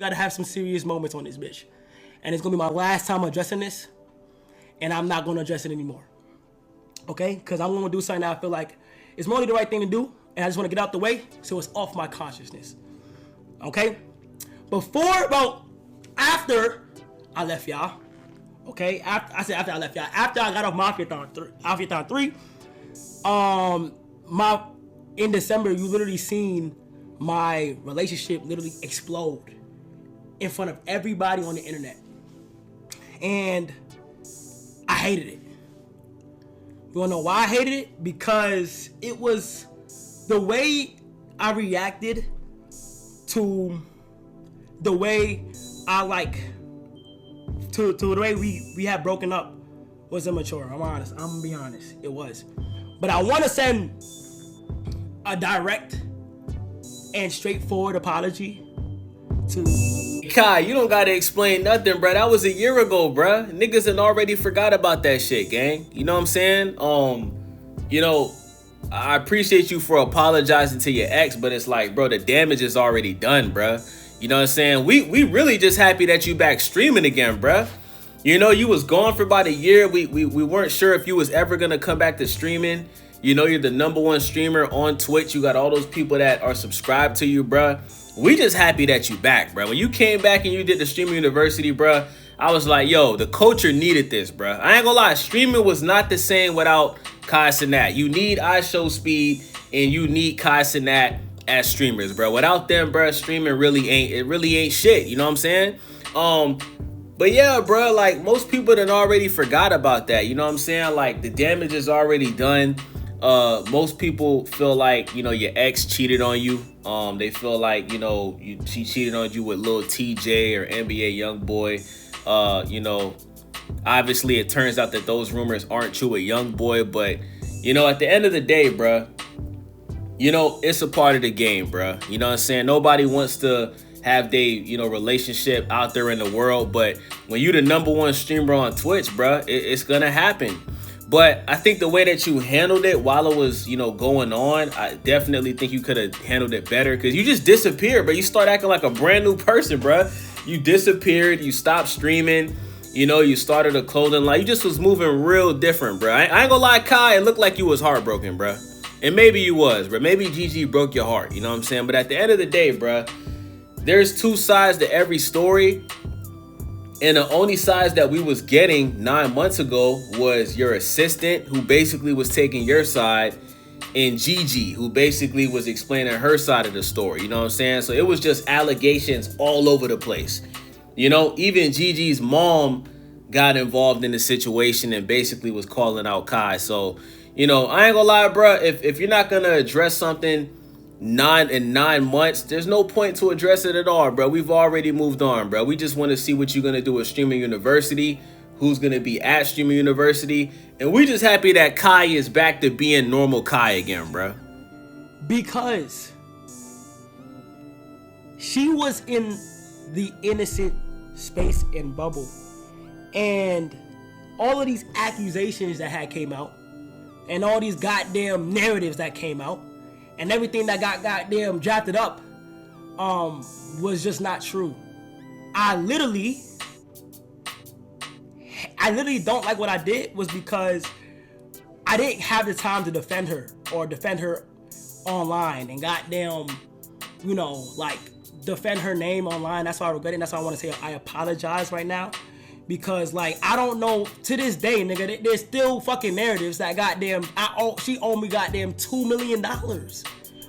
Gotta have some serious moments on this bitch. And it's gonna be my last time addressing this. And I'm not gonna address it anymore. Okay? Because I'm gonna do something that I feel like is morally the right thing to do. And I just wanna get out the way so it's off my consciousness. Okay? After I left y'all. Okay? After I left y'all. After I got off Mafia-thon 3. In December, you literally seen my relationship literally explode in front of everybody on the internet. And I hated it. You wanna know why I hated it? Because it was the way I reacted to the way to the way we had broken up was immature. I'm gonna be honest. It was. But I wanna send a direct and straightforward apology to Kai. You don't gotta explain nothing, bro. That was a year ago, bro. Niggas had already forgot about that shit, gang. You know what I'm saying? I appreciate you for apologizing to your ex, but it's like, bro, the damage is already done, bro. You know what I'm saying? We really just happy that you back streaming again, bro. You know, you was gone for about a year. We weren't sure if you was ever gonna come back to streaming. You know, you're the #1 streamer on Twitch. You got all those people that are subscribed to you, bro. We just happy that you back, bro. When you came back and you did the Streaming University, bro, I was like, yo, the culture needed this, bro. I ain't gonna lie, streaming was not the same without Kai Cenat. You need iShowSpeed and you need Kai Cenat as streamers, bro. Without them, bro, streaming really ain't shit. You know what I'm saying? But yeah, bro, like most people done already forgot about that. You know what I'm saying? Like the damage is already done. Most people feel like, you know, your ex cheated on you. They feel like, you know, she cheated on you with Lil TJ or NBA YoungBoy. You know, obviously it turns out that those rumors aren't true with YoungBoy, but you know, at the end of the day, bro, you know, it's a part of the game, bro. You know what I'm saying? Nobody wants to have their, you know, relationship out there in the world, but when you the #1 streamer on Twitch, bro, it's gonna happen. But I think the way that you handled it while it was, you know, going on, I definitely think you could have handled it better because you just disappeared, bro. You start acting like a brand new person, bro. You disappeared. You stopped streaming. You know, you started a clothing line. You just was moving real different, bro. I ain't gonna lie, Kai, it looked like you was heartbroken, bro. And maybe you was, bro. Maybe Gigi broke your heart, you know what I'm saying? But at the end of the day, bro, there's two sides to every story. And the only sides that we was getting 9 months ago was your assistant, who basically was taking your side, and Gigi, who basically was explaining her side of the story. You know what I'm saying? So it was just allegations all over the place. You know, even Gigi's mom got involved in the situation and basically was calling out Kai. So, you know, I ain't gonna lie, bro. If you're not gonna address something in 9 months, there's no point to address it at all, bro. We've already moved on, bro. We just want to see what you're gonna do with Streaming University, who's gonna be at Streaming University, and we just happy that Kai is back to being normal Kai again, bro. Because she was in the innocent space and bubble, and all of these accusations that had came out, and all these goddamn narratives that came out, and everything that got goddamn drafted up was just not true. I literally don't like what I did was because I didn't have the time to defend her or defend her online and goddamn, you know, like defend her name online. That's why I regret it. That's why I want to say I apologize right now. Because, like, I don't know, to this day, nigga, there's still fucking narratives that goddamn, she owed me goddamn $2 million,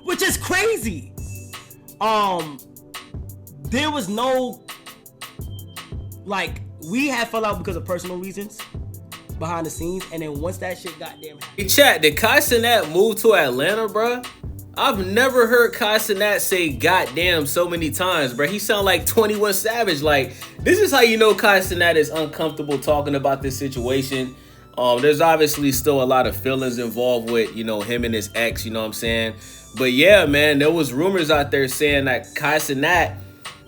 which is crazy. There was no, like, we had fell out because of personal reasons behind the scenes, and then once that shit goddamn happened. Hey, chat, did Kai Cenat move to Atlanta, bro? I've never heard Kai Cenat say goddamn so many times, bro. He sound like 21 Savage. Like, this is how you know Kai Cenat is uncomfortable talking about this situation. There's obviously still a lot of feelings involved with, you know, him and his ex, you know what I'm saying? But yeah, man, there was rumors out there saying that Kai Cenat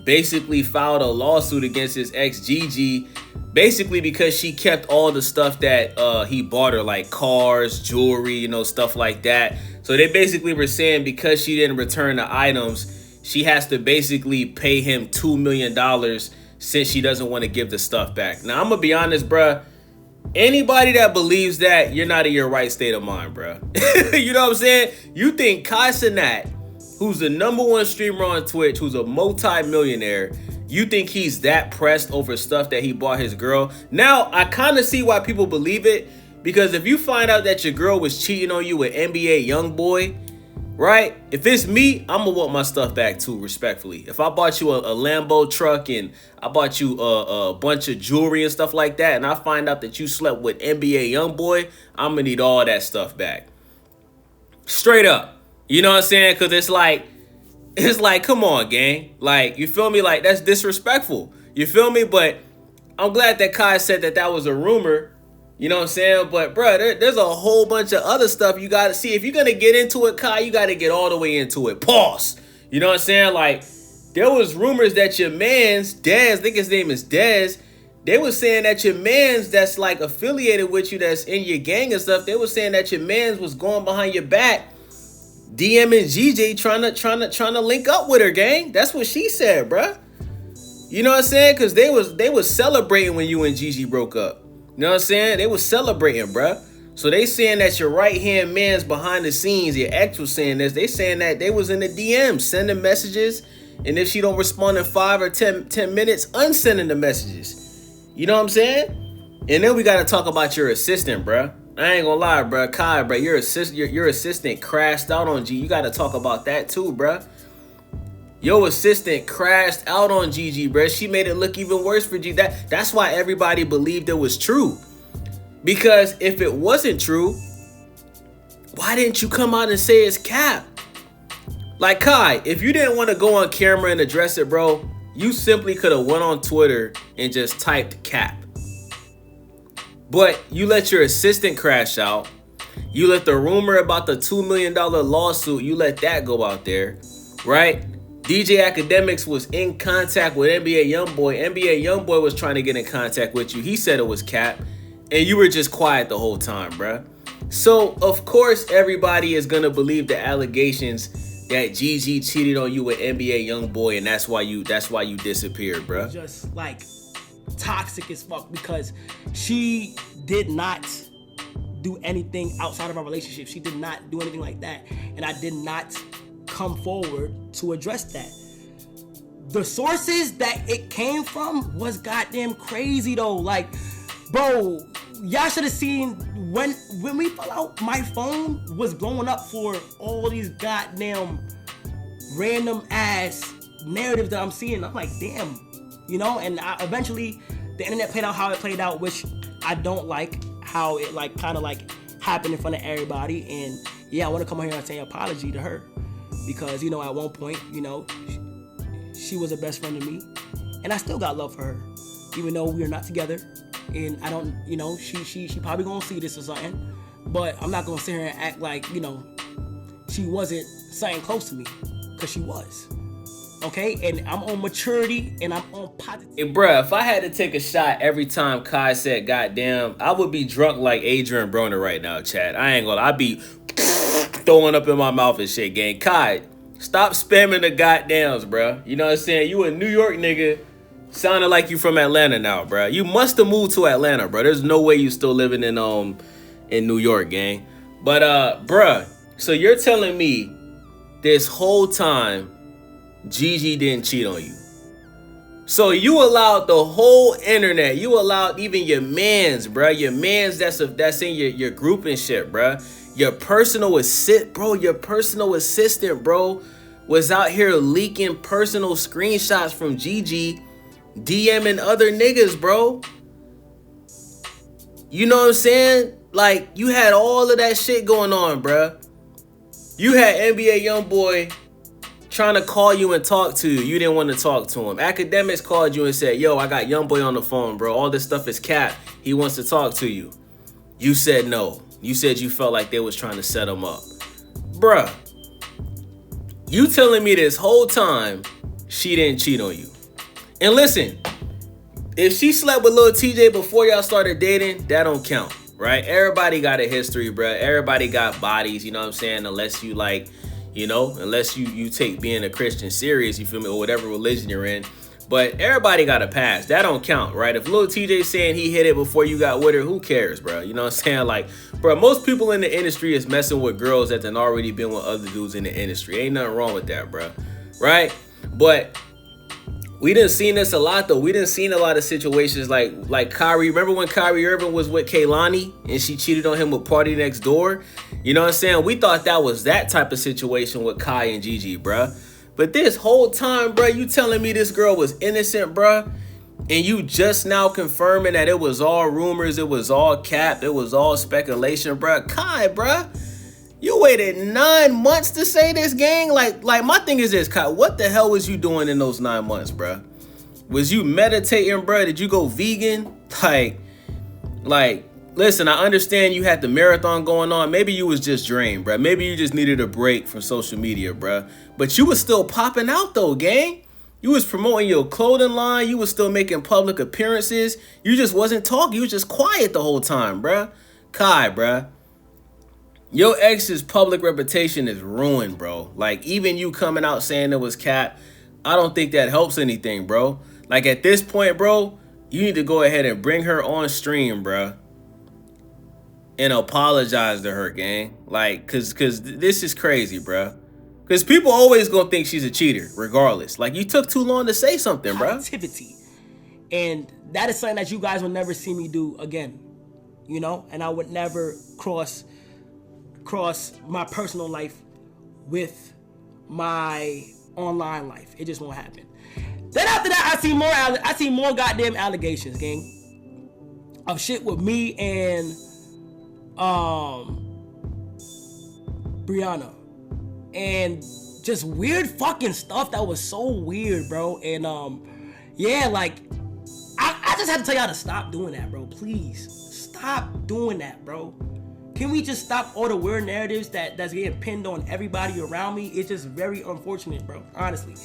basically filed a lawsuit against his ex Gigi, basically because she kept all the stuff that he bought her, like cars, jewelry, you know, stuff like that. So they basically were saying because she didn't return the items, she has to basically pay him $2 million since she doesn't want to give the stuff back. Now, I'm going to be honest, bruh. Anybody that believes that, you're not in your right state of mind, bruh. You know what I'm saying? You think Cenat, who's the #1 streamer on Twitch, who's a multi-millionaire, you think he's that pressed over stuff that he bought his girl? Now, I kind of see why people believe it, because if you find out that your girl was cheating on you with NBA YoungBoy, right? If it's me, I'm gonna want my stuff back too, respectfully. If I bought you a Lambo truck and I bought you a bunch of jewelry and stuff like that, and I find out that you slept with NBA YoungBoy, I'm gonna need all that stuff back. Straight up. You know what I'm saying? Because it's like, come on, gang. Like, you feel me? Like, that's disrespectful. You feel me? But I'm glad that Kai said that was a rumor. You know what I'm saying? But, bro, there's a whole bunch of other stuff you got to see. If you're going to get into it, Kai, you got to get all the way into it. Pause. You know what I'm saying? Like, there was rumors that your mans, Dez, I think his name is Dez, they were saying that your mans that's, like, affiliated with you, that's in your gang and stuff, they were saying that your mans was going behind your back, DMing Gigi, trying to link up with her, gang. That's what she said, bruh. You know what I'm saying? Because they was celebrating when you and Gigi broke up. You know what I'm saying? They was celebrating, bruh. So they saying that your right-hand man's behind the scenes, your ex was saying this. They saying that they was in the DMs, sending messages. And if she don't respond in 5 or 10 minutes, unsending the messages. You know what I'm saying? And then we got to talk about your assistant, bruh. I ain't gonna lie, bruh. Kai, bruh, your assistant crashed out on G. You got to talk about that too, bruh. Your assistant crashed out on Gigi, bruh. She made it look even worse for G. That's why everybody believed it was true. Because if it wasn't true, why didn't you come out and say it's cap? Like, Kai, if you didn't want to go on camera and address it, bro, you simply could have went on Twitter and just typed cap. But you let your assistant crash out. You let the rumor about the $2 million lawsuit, you let that go out there, right? DJ Academics was in contact with NBA YoungBoy. NBA YoungBoy was trying to get in contact with you. He said it was cap. And you were just quiet the whole time, bruh. So, of course, everybody is going to believe the allegations that Gigi cheated on you with NBA YoungBoy, and that's why you disappeared, bruh. Just, like, toxic as fuck, because she did not do anything outside of our relationship. She did not do anything like that. And I did not come forward to address that. The sources that it came from was goddamn crazy though. Like, bro, y'all should have seen when we fell out, my phone was blowing up for all these goddamn random ass narratives that I'm seeing. I'm like, damn, you know. And eventually the internet played out how it played out, which I don't like how it like kind of like happened in front of everybody. And yeah, I want to come here and say apology to her. Because, you know, at one point, you know, she was a best friend to me. And I still got love for her. Even though we're not together. And I don't, you know, she probably gonna see this or something. But I'm not gonna sit here and act like, you know, she wasn't something close to me. Because she was. Okay? And I'm on maturity and I'm on positive. Hey, bruh, if I had to take a shot every time Kai said goddamn, I would be drunk like Adrian Broner right now, Chad. I ain't gonna, I'd be throwing up in my mouth and shit, gang. Kai, stop spamming the goddams, bro. You know what I'm saying? You a New York nigga, sounding like you from Atlanta now, bro. You must have moved to Atlanta, bro. There's no way you still living in New York, gang. But bruh, so you're telling me this whole time Gigi didn't cheat on you? So you allowed the whole internet, you allowed even your mans, bruh, your mans that's in your group and shit, bruh. Your personal assistant, bro, was out here leaking personal screenshots from Gigi, DMing other niggas, bro. You know what I'm saying? Like, you had all of that shit going on, bro. You had NBA YoungBoy trying to call you and talk to you. You didn't want to talk to him. Academics called you and said, yo, I got YoungBoy on the phone, bro. All this stuff is cap. He wants to talk to you. You said no. You said you felt like they was trying to set him up. Bruh, you telling me this whole time she didn't cheat on you. And listen, if she slept with Lil TJ before y'all started dating, that don't count, right? Everybody got a history, bruh. Everybody got bodies, you know what I'm saying? Unless you like, you know, unless you take being a Christian serious, you feel me, or whatever religion you're in. But everybody got a pass. That don't count, right? If Lil TJ saying he hit it before you got with her, who cares, bro? You know what I'm saying? Like, bro, most people in the industry is messing with girls that done already been with other dudes in the industry. Ain't nothing wrong with that, bro. Right? But we done seen this a lot, though. We done seen a lot of situations like Kyrie. Remember when Kyrie Irving was with Kehlani and she cheated on him with Party Next Door? You know what I'm saying? We thought that was that type of situation with Kai and Gigi, bro. But this whole time, bro, you telling me this girl was innocent, bro, and you just now confirming that it was all rumors, it was all cap, it was all speculation, bro. Kai, bro, you waited 9 months to say this, gang? Like my thing is this, Kai, what the hell was you doing in those 9 months, bro? Was you meditating, bro? Did you go vegan? Like, listen, I understand you had the marathon going on. Maybe you was just drained, bro. Maybe you just needed a break from social media, bro. But you was still popping out, though, gang. You was promoting your clothing line. You was still making public appearances. You just wasn't talking. You was just quiet the whole time, bro. Kai, bro. Your ex's public reputation is ruined, bro. Like, even you coming out saying it was cap, I don't think that helps anything, bro. Like, at this point, bro, you need to go ahead and bring her on stream, bro, and apologize to her, gang. Like, cause this is crazy, bro. Cause people always gonna think she's a cheater, regardless. Like, you took too long to say something, bro. Positivity. And that is something that you guys will never see me do again. You know? And I would never cross my personal life with my online life. It just won't happen. Then after that, I see more goddamn allegations, gang, of shit with me and Brianna, and just weird fucking stuff that was so weird, bro. And yeah, like I just had to tell y'all to stop doing that, bro. Please stop doing that, bro. Can we just stop all the weird narratives that's getting pinned on everybody around me? It's just very unfortunate, bro. Honestly,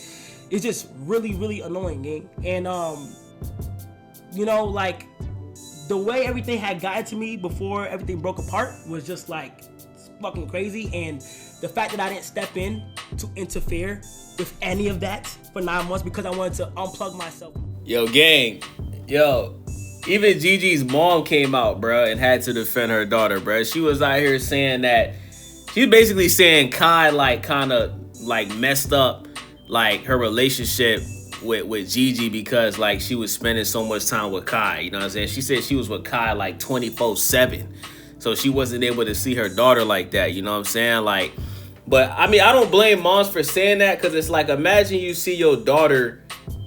it's just really, really annoying, gang. And you know, like the way everything had gotten to me before everything broke apart was just like fucking crazy. And the fact that I didn't step in to interfere with any of that for 9 months because I wanted to unplug myself. Yo, gang. Yo. Even Gigi's mom came out, bro, and had to defend her daughter, bro. She was out here saying that, she's basically saying Kai, like, kind of, like, messed up, like, her relationship with Gigi because, like, she was spending so much time with Kai, you know what I'm saying? She said she was with Kai, like, 24/7, so she wasn't able to see her daughter like that, you know what I'm saying? Like, but, I mean, I don't blame moms for saying that, because it's like, imagine you see your daughter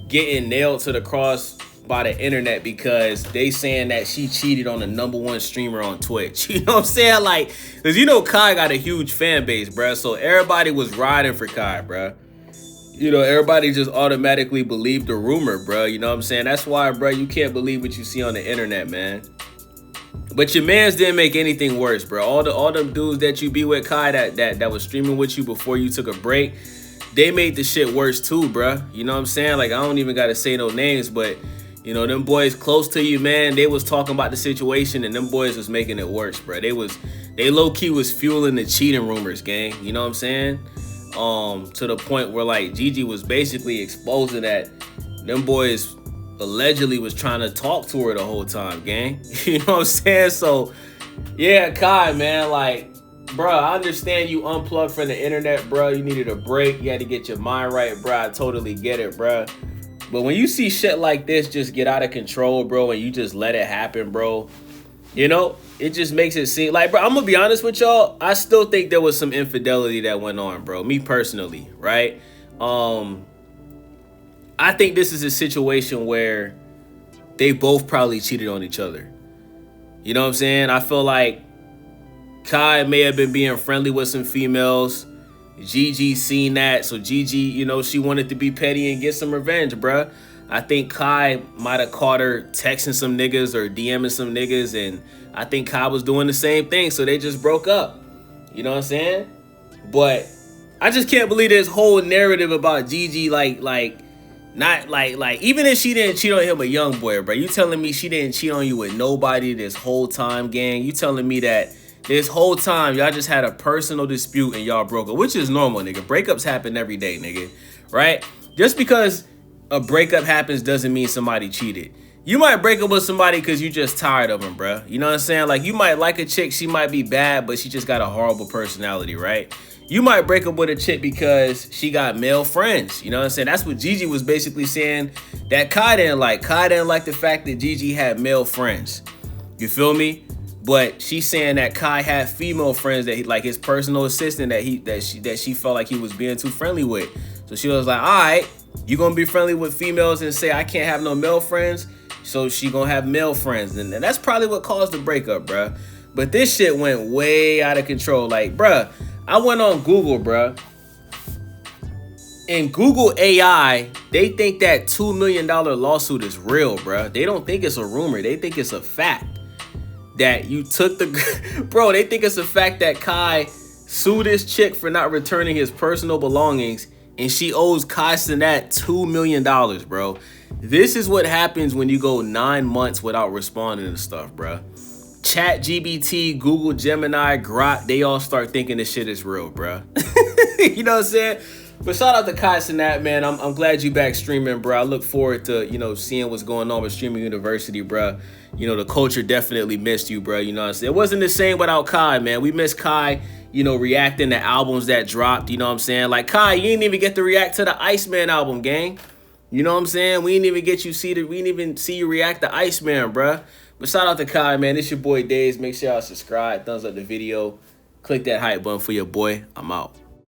getting nailed to the cross by the internet because they saying that she cheated on the #1 streamer on Twitch. You know what I'm saying? Like, because you know Kai got a huge fan base, bruh. So everybody was riding for Kai, bruh. You know, everybody just automatically believed the rumor, bruh. You know what I'm saying? That's why, bruh, you can't believe what you see on the internet, man. But your mans didn't make anything worse, bro. All them dudes that you be with, Kai, that was streaming with you before you took a break, they made the shit worse too, bruh. You know what I'm saying? Like, I don't even gotta say no names, but you know, them boys close to you, man, they was talking about the situation and them boys was making it worse, bro. They low-key was fueling the cheating rumors, gang. You know what I'm saying? To the point where, like, Gigi was basically exposing that them boys allegedly was trying to talk to her the whole time, gang. You know what I'm saying? So, yeah, Kai, man, like, bro, I understand you unplugged from the internet, bro. You needed a break. You had to get your mind right, bro. I totally get it, bro. But when you see shit like this just get out of control, bro, and you just let it happen, bro, you know, it just makes it seem like, bro, I'm gonna be honest with y'all, I still think there was some infidelity that went on, bro. Me personally, right? I think this is a situation where they both probably cheated on each other. You know what I'm saying? I feel like Kai may have been being friendly with some females. Gigi seen that, so Gigi, you know, she wanted to be petty and get some revenge, bruh. I think Kai might have caught her texting some niggas or DMing some niggas, and I think Kai was doing the same thing, so they just broke up. You know what I'm saying? But I just can't believe this whole narrative about Gigi, not even if she didn't cheat on him, a YoungBoy, bro. You telling me she didn't cheat on you with nobody this whole time, gang? You telling me that This whole time, y'all just had a personal dispute and y'all broke up, which is normal, nigga. Breakups happen every day, nigga, right? Just because a breakup happens doesn't mean somebody cheated. You might break up with somebody because you just tired of them, bruh. You know what I'm saying? Like, you might like a chick, she might be bad, but she just got a horrible personality, right? You might break up with a chick because she got male friends. You know what I'm saying? That's what Gigi was basically saying that Kai didn't like. Kai didn't like the fact that Gigi had male friends. You feel me? But she's saying that Kai had female friends that he, like his personal assistant that she felt like he was being too friendly with. So she was like, all right, you gonna be friendly with females and say I can't have no male friends? So she gonna have male friends. And that's probably what caused the breakup, bruh. But this shit went way out of control. Like, bruh, I went on Google, bruh. In Google AI, they think that $2 million lawsuit is real, bruh. They don't think it's a rumor. They think it's a fact that you took the... Bro, they think it's a fact that Kai sued this chick for not returning his personal belongings, and she owes Kai Cenat $2 million, bro. This is what happens when you go 9 months without responding to stuff, bro. ChatGPT, Google, Gemini, Grok, they all start thinking this shit is real, bro. You know what I'm saying? But shout out to Kai Cenat, man. I'm glad you back streaming, bro. I look forward to, you know, seeing what's going on with Streaming University, bro. You know, the culture definitely missed you, bro. You know what I'm saying? It wasn't the same without Kai, man. We missed Kai, you know, reacting to albums that dropped, you know what I'm saying? Like, Kai, you didn't even get to react to the Iceman album, gang. You know what I'm saying? We didn't even we didn't even see you react to Iceman, bruh. But shout out to Kai, man. It's your boy Days. Make sure y'all subscribe, thumbs up the video, click that hype button for your boy. I'm out.